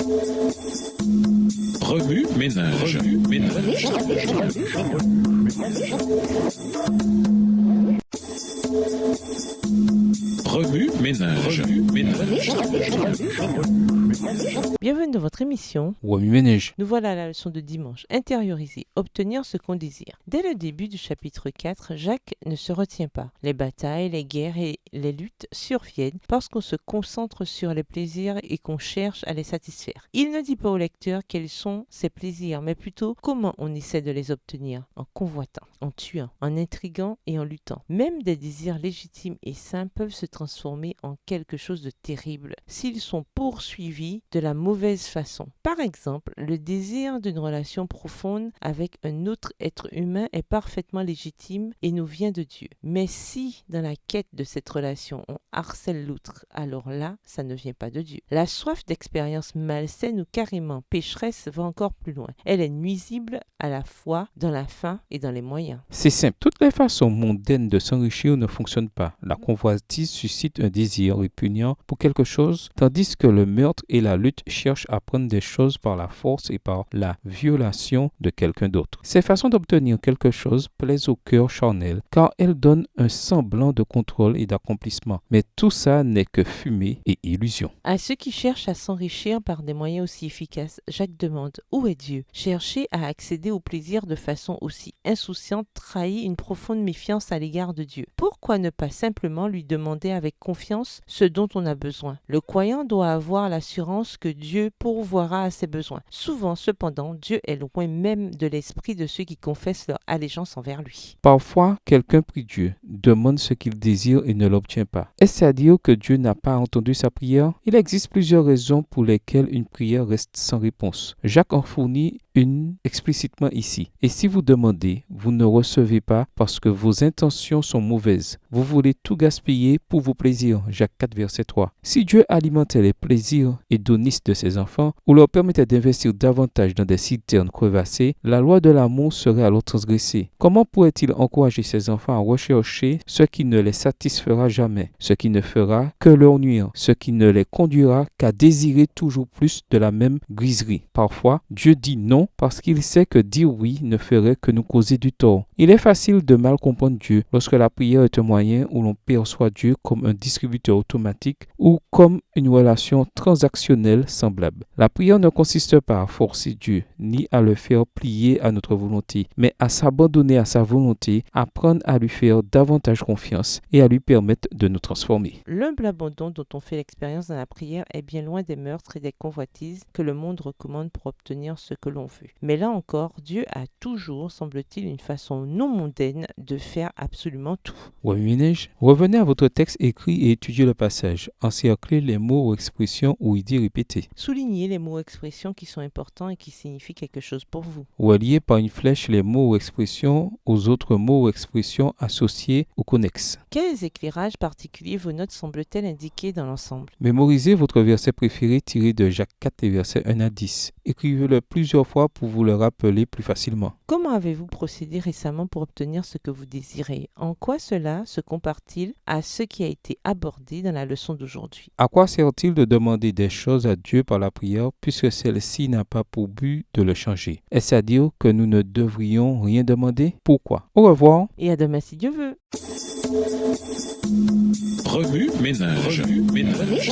Remue ménage. Remue ménage. Bienvenue dans votre émission. Remue ménage. Nous voilà à la leçon de dimanche. Intérioriser, obtenir ce qu'on désire. Dès le début du chapitre 4, Jacques ne se retient pas. Les batailles, les guerres et les luttes surviennent parce qu'on se concentre sur les plaisirs et qu'on cherche à les satisfaire. Il ne dit pas au lecteur quels sont ces plaisirs, mais plutôt comment on essaie de les obtenir, en convoitant, en tuant, en intriguant et en luttant. Même des désirs légitimes et sains peuvent se transformer en quelque chose de terrible s'ils sont poursuivis de la mauvaise façon. Par exemple, le désir d'une relation profonde avec un autre être humain est parfaitement légitime et nous vient de Dieu. Mais si, dans la quête de cette relation, on harcèle l'autre, alors là, ça ne vient pas de Dieu. La soif d'expérience malsaine ou carrément pécheresse va encore plus loin. Elle est nuisible à la fois dans la fin et dans les moyens. C'est simple. Toutes les façons mondaines de s'enrichir ne fonctionnent pas. La convoitise suscite un désir répugnant pour quelque chose, tandis que le meurtre et la lutte cherchent à prendre des choses par la force et par la violation de quelqu'un d'autre. Ces façons d'obtenir quelque chose plaisent au cœur charnel, car elles donnent un semblant de contrôle et d'accomplissement. Mais tout ça n'est que fumée et illusion. À ceux qui cherchent à s'enrichir par des moyens aussi efficaces, Jacques demande « Où est Dieu ?» Chercher à accéder au plaisir de façon aussi insouciante trahit une profonde méfiance à l'égard de Dieu. Pourquoi ne pas simplement lui demander avec confiance ce dont on a besoin? Le croyant doit avoir l'assurance que Dieu pourvoira à ses besoins. Souvent, cependant, Dieu est loin même de l'esprit de ceux qui confessent leur allégeance envers lui. Parfois, quelqu'un prie Dieu, demande ce qu'il désire et ne l'obtient pas. Est-ce à dire que Dieu n'a pas entendu sa prière? Il existe plusieurs raisons pour lesquelles une prière reste sans réponse. Jacques en fournit une explicitement ici. Et si vous demandez, vous ne recevez pas parce que vos intentions sont mauvaises. Vous voulez tout gaspiller pour vos plaisirs. Jacques 4, verset 3. Si Dieu alimentait les plaisirs hédonistes de ses enfants ou leur permettait d'investir davantage dans des citernes crevassées, la loi de l'amour serait alors transgressée. Comment pourrait-il encourager ses enfants à rechercher ce qui ne les satisfera jamais, ce qui ne fera que leur nuire, ce qui ne les conduira qu'à désirer toujours plus de la même griserie? Parfois, Dieu dit non parce qu'il sait que dire oui ne ferait que nous causer du tort. Il est facile de mal comprendre Dieu lorsque la prière est un moyen où l'on perçoit Dieu comme un distributeur automatique ou comme une relation transactionnelle semblable. La prière ne consiste pas à forcer Dieu, ni à le faire plier à notre volonté, mais à s'abandonner à sa volonté, apprendre à lui faire davantage confiance et à lui permettre de nous transformer. L'humble abandon dont on fait l'expérience dans la prière est bien loin des meurtres et des convoitises que le monde recommande pour obtenir ce que l'on veut. Mais là encore, Dieu a toujours, semble-t-il, une façon non mondaine de faire absolument tout. Revenez à votre texte écrit et étudiez le passage. Encerclez les mots ou expressions ou idées répétées. Soulignez les mots ou expressions qui sont importants et qui signifient quelque chose pour vous. Reliez par une flèche les mots ou expressions aux autres mots ou expressions associés ou connexes. Quels éclairages particuliers vos notes semblent-elles indiquer dans l'ensemble? Mémorisez votre verset préféré tiré de Jacques 4 et versets 1 à 10. Écrivez-le plusieurs fois pour vous le rappeler plus facilement. Comment avez-vous procédé récemment pour obtenir ce que vous désirez? En quoi cela se compare-t-il à ce qui a été abordé dans la leçon d'aujourd'hui? À quoi sert-il de demander des choses à Dieu par la prière puisque celle-ci n'a pas pour but de le changer? Est-ce à dire que nous ne devrions rien demander? Pourquoi? Au revoir. Et à demain si Dieu veut. Remue ménage. Remue ménage.